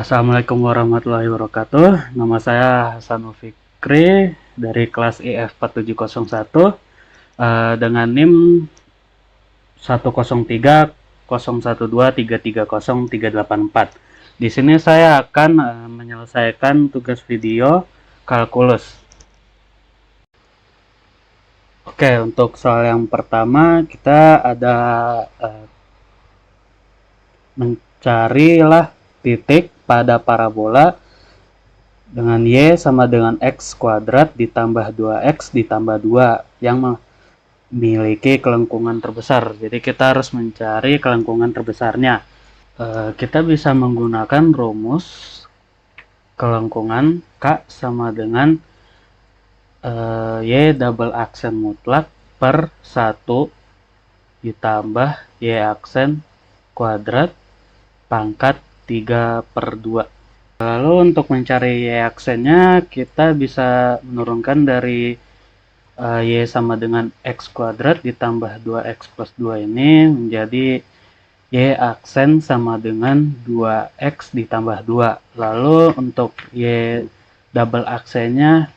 Assalamualaikum warahmatullahi wabarakatuh. Nama saya Hasanul Fikri dari kelas IF 4701 dengan NIM 1030123303384. Di sini saya akan menyelesaikan tugas video kalkulus. Oke, untuk soal yang pertama kita ada mencarilah titik pada parabola dengan Y sama dengan X kuadrat ditambah 2X ditambah 2 yang memiliki kelengkungan terbesar. Jadi kita harus mencari kelengkungan terbesarnya. Kita bisa menggunakan rumus kelengkungan K sama dengan Y double aksen mutlak per 1 ditambah Y aksen kuadrat pangkat 3/2. Lalu untuk mencari Y aksennya kita bisa menurunkan dari Y sama dengan X kuadrat ditambah 2X plus 2 ini menjadi Y aksen sama dengan 2X ditambah 2. Lalu untuk Y double aksennya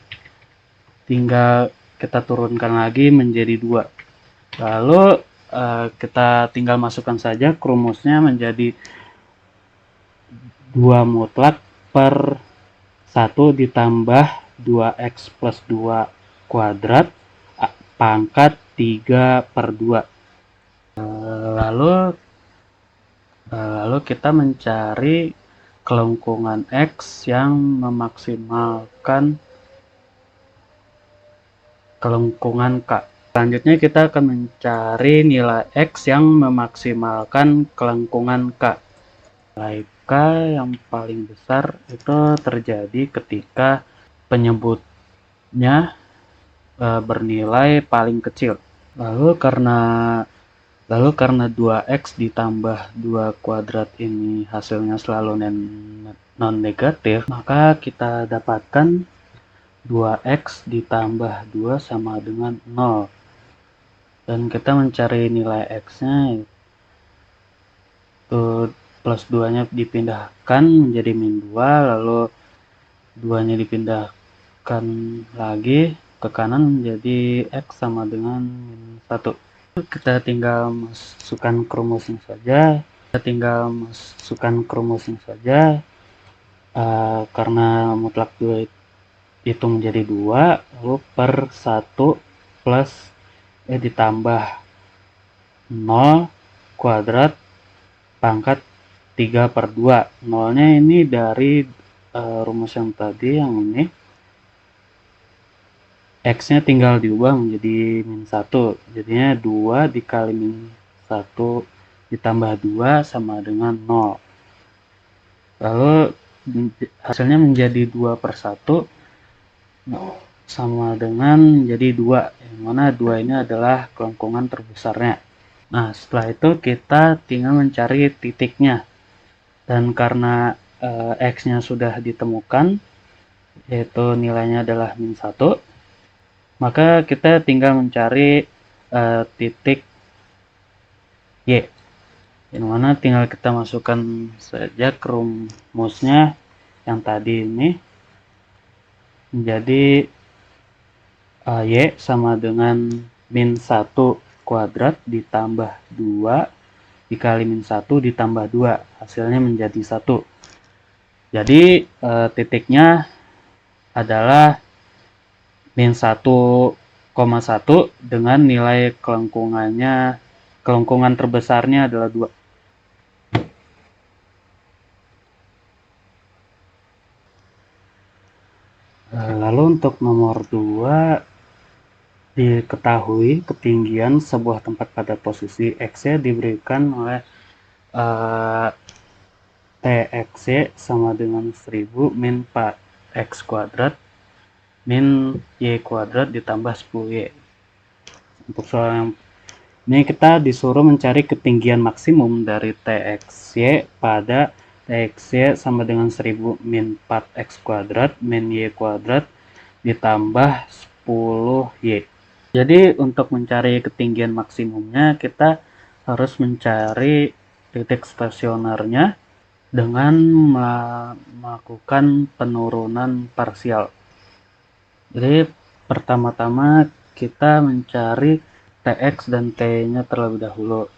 tinggal kita turunkan lagi menjadi 2. Lalu kita tinggal masukkan saja rumusnya menjadi 2 mutlak per 1 ditambah 2X plus 2 kuadrat pangkat 3/2. Lalu kita mencari kelengkungan X yang memaksimalkan kelengkungan K. Selanjutnya kita akan mencari nilai X yang memaksimalkan kelengkungan K. Nilai K yang paling besar itu terjadi ketika penyebutnya bernilai paling kecil. Lalu karena 2X ditambah 2 kuadrat ini hasilnya selalu non negatif, maka kita dapatkan 2X ditambah 2 sama dengan 0. Dan kita mencari nilai X-nya, itu plus 2-nya dipindahkan menjadi min 2, lalu 2-nya dipindahkan lagi ke kanan menjadi X sama dengan min 1. Kita tinggal masukkan rumusnya saja. Karena mutlak 2 itu menjadi 2, lalu per 1 plus ditambah 0 kuadrat pangkat 3/2. 0-nya ini dari rumus yang tadi, yang ini X-nya tinggal diubah menjadi min 1, jadinya 2 dikali min 1 ditambah 2 sama dengan 0. Lalu hasilnya menjadi 2/1 sama dengan menjadi 2, yang mana 2 ini adalah kelengkungan terbesarnya. Nah, setelah itu kita tinggal mencari titiknya. Dan karena X-nya sudah ditemukan, yaitu nilainya adalah min 1, maka kita tinggal mencari titik Y, yang mana tinggal kita masukkan saja ke rumusnya yang tadi ini menjadi Y sama dengan min 1 kuadrat ditambah 2 dikali min 1 ditambah 2, hasilnya menjadi 1. Jadi titiknya adalah min 1,1 dengan nilai kelengkungan terbesarnya adalah 2. Lalu untuk nomor 2, diketahui ketinggian sebuah tempat pada posisi X-nya diberikan oleh TX sama dengan 1000 min 4X kuadrat min Y kuadrat ditambah 10Y. Untuk soal yang ini kita disuruh mencari ketinggian maksimum dari TXY pada TXY sama dengan 1000 min 4X kuadrat min Y kuadrat ditambah 10Y. Jadi untuk mencari ketinggian maksimumnya kita harus mencari titik stasionernya dengan melakukan penurunan parsial. Jadi pertama-tama kita mencari Tx dan T-nya terlebih dahulu.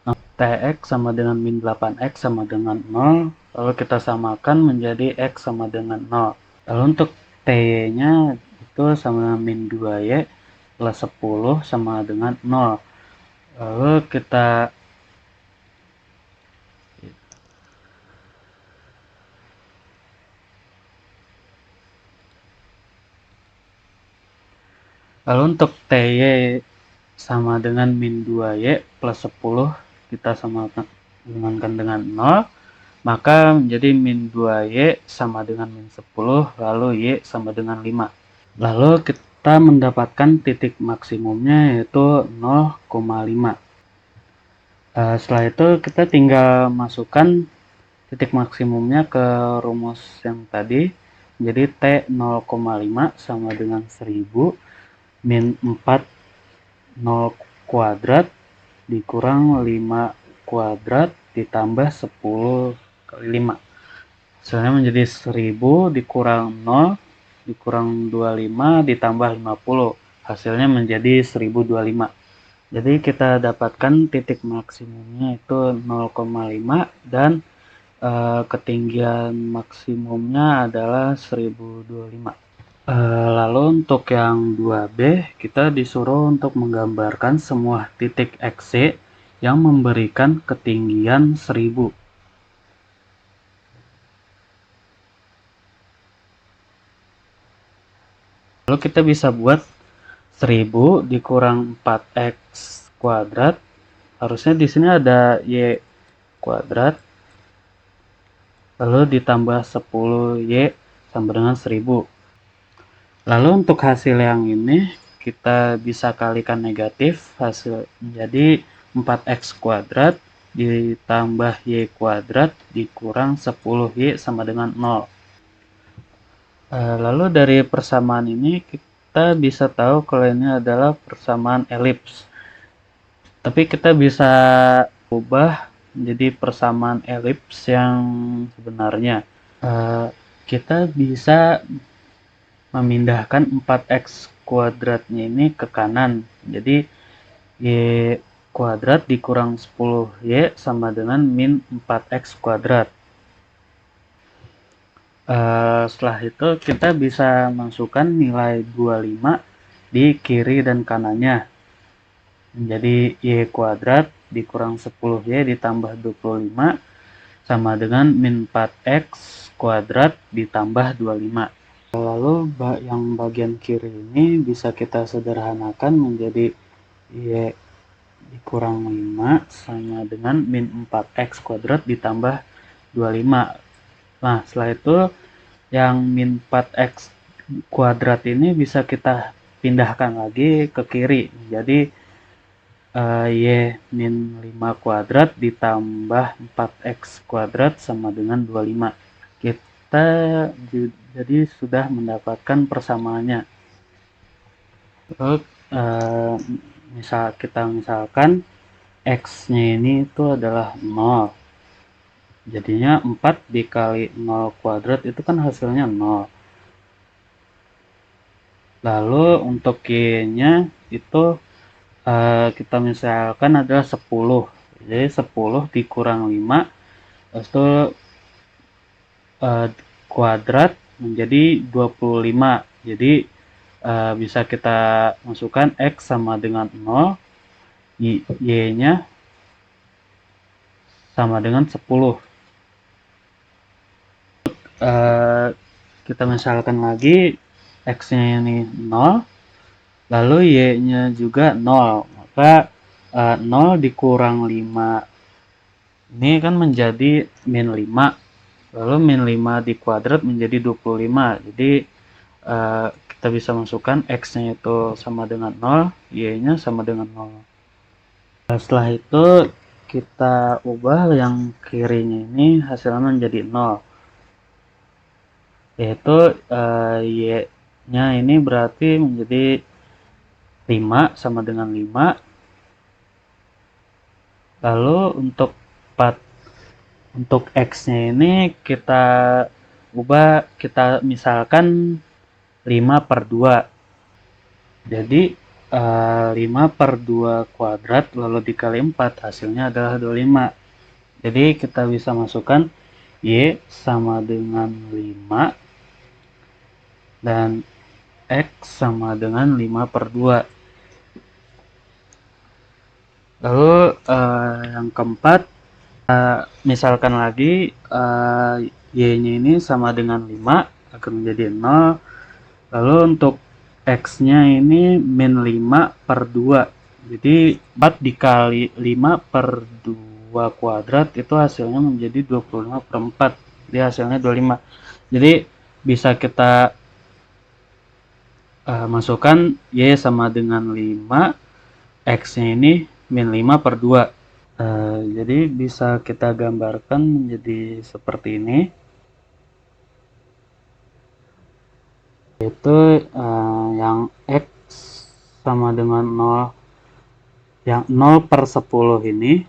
Nah, Tx sama dengan min 8x sama dengan 0, lalu kita samakan menjadi x sama dengan 0. Lalu untuk T-nya itu sama dengan min 2y plus 10 sama dengan 0. Lalu untuk TY sama dengan min 2y plus 10 kita samakan dengan 0, maka menjadi min 2y sama dengan min 10, lalu y sama dengan 5. Lalu kita mendapatkan titik maksimumnya yaitu 0,5. Setelah itu kita tinggal masukkan titik maksimumnya ke rumus yang tadi. Jadi T 0,5 sama dengan 1000 min 4 0 kuadrat dikurang 5 kuadrat ditambah 10 kali 5. Hasilnya menjadi 1000 dikurang 0 dikurang 25 ditambah 50. Hasilnya menjadi 1025. Jadi kita dapatkan titik maksimumnya itu 0,5 dan ketinggian maksimumnya adalah 1025. Lalu untuk yang 2B, kita disuruh untuk menggambarkan semua titik XY yang memberikan ketinggian 1000. Lalu kita bisa buat 1000 dikurang 4x kuadrat. Harusnya di sini ada y kuadrat. Lalu ditambah 10y sama dengan 1000. Lalu untuk hasil yang ini kita bisa kalikan negatif, hasil jadi 4x kuadrat ditambah y kuadrat dikurang 10y sama dengan 0. Lalu dari persamaan ini kita bisa tahu kalau ini adalah persamaan elips. Tapi kita bisa ubah menjadi persamaan elips yang sebenarnya. Kita bisa memindahkan 4x kuadratnya ini ke kanan. Jadi y kuadrat dikurang 10y sama dengan min 4x kuadrat. Setelah itu kita bisa masukkan nilai 25 di kiri dan kanannya. Menjadi y kuadrat dikurang 10y ditambah 25 sama dengan min 4x kuadrat ditambah 25. Lalu yang bagian kiri ini bisa kita sederhanakan menjadi y dikurang 5 sama dengan min 4x kuadrat ditambah 25. Nah, setelah itu yang min 4x kuadrat ini bisa kita pindahkan lagi ke kiri. Jadi y min 5 kuadrat ditambah 4x kuadrat sama dengan 25. Kita jadi sudah mendapatkan persamaannya. Lalu misalkan x-nya ini itu adalah 0. Jadinya 4 dikali 0 kuadrat itu kan hasilnya 0. Lalu untuk y-nya itu kita misalkan adalah 10. Jadi 10 dikurang 5 itu kuadrat menjadi 25. Jadi bisa kita masukkan x sama dengan 0, y-nya sama dengan 10. Kita misalkan lagi x-nya ini 0, lalu y-nya juga 0. Maka 0 dikurang 5 ini kan menjadi min 5. Lalu min 5 di kuadrat menjadi 25. Jadi kita bisa masukkan x-nya itu sama dengan 0, y-nya sama dengan 0. Setelah itu kita ubah yang kirinya ini hasilnya menjadi 0. Yaitu y-nya ini berarti menjadi 5 sama dengan 5. Lalu untuk 4 Untuk X-nya ini kita ubah, kita misalkan 5/2. Jadi 5/2 kuadrat lalu dikali 4 hasilnya adalah 25. Jadi kita bisa masukkan Y sama dengan 5 dan X sama dengan 5/2. Lalu yang keempat, misalkan lagi Y-nya ini sama dengan 5 akan menjadi 0. Lalu untuk X-nya ini min 5/2. Jadi 4 dikali 5/2 kuadrat itu hasilnya menjadi 25/4. Jadi hasilnya 25. Jadi bisa kita masukkan Y sama dengan 5, X-nya ini min 5/2. Jadi bisa kita gambarkan menjadi seperti ini. Yaitu yang X sama dengan 0, yang 0/10 ini.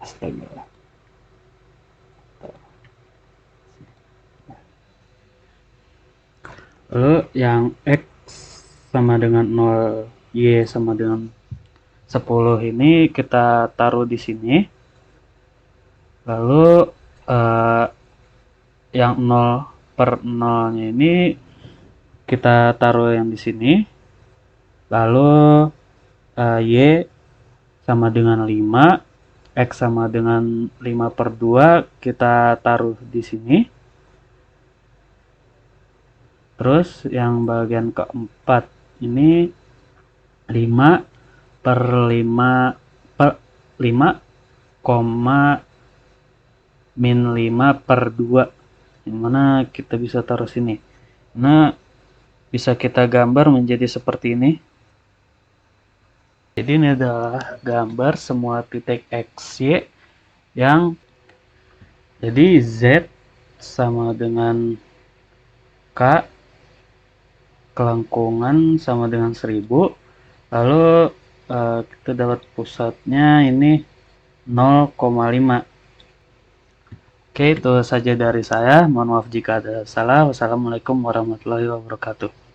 Astaga. Lalu yang X sama dengan 0, Y sama dengan 10 ini kita taruh di sini. Lalu yang 0/0 nya ini kita taruh yang di sini. Lalu Y sama dengan 5, X sama dengan 5/2 kita taruh di sini. Terus yang bagian keempat ini 5 min 5/2, yang mana kita bisa taruh sini. Nah, bisa kita gambar menjadi seperti ini. Jadi ini adalah gambar semua titik X, Y yang jadi Z sama dengan K, kelengkungan sama dengan 1000. Lalu kita dapat pusatnya ini 0,5. Oke, itu saja dari saya. Mohon maaf jika ada salah. Wassalamualaikum warahmatullahi wabarakatuh.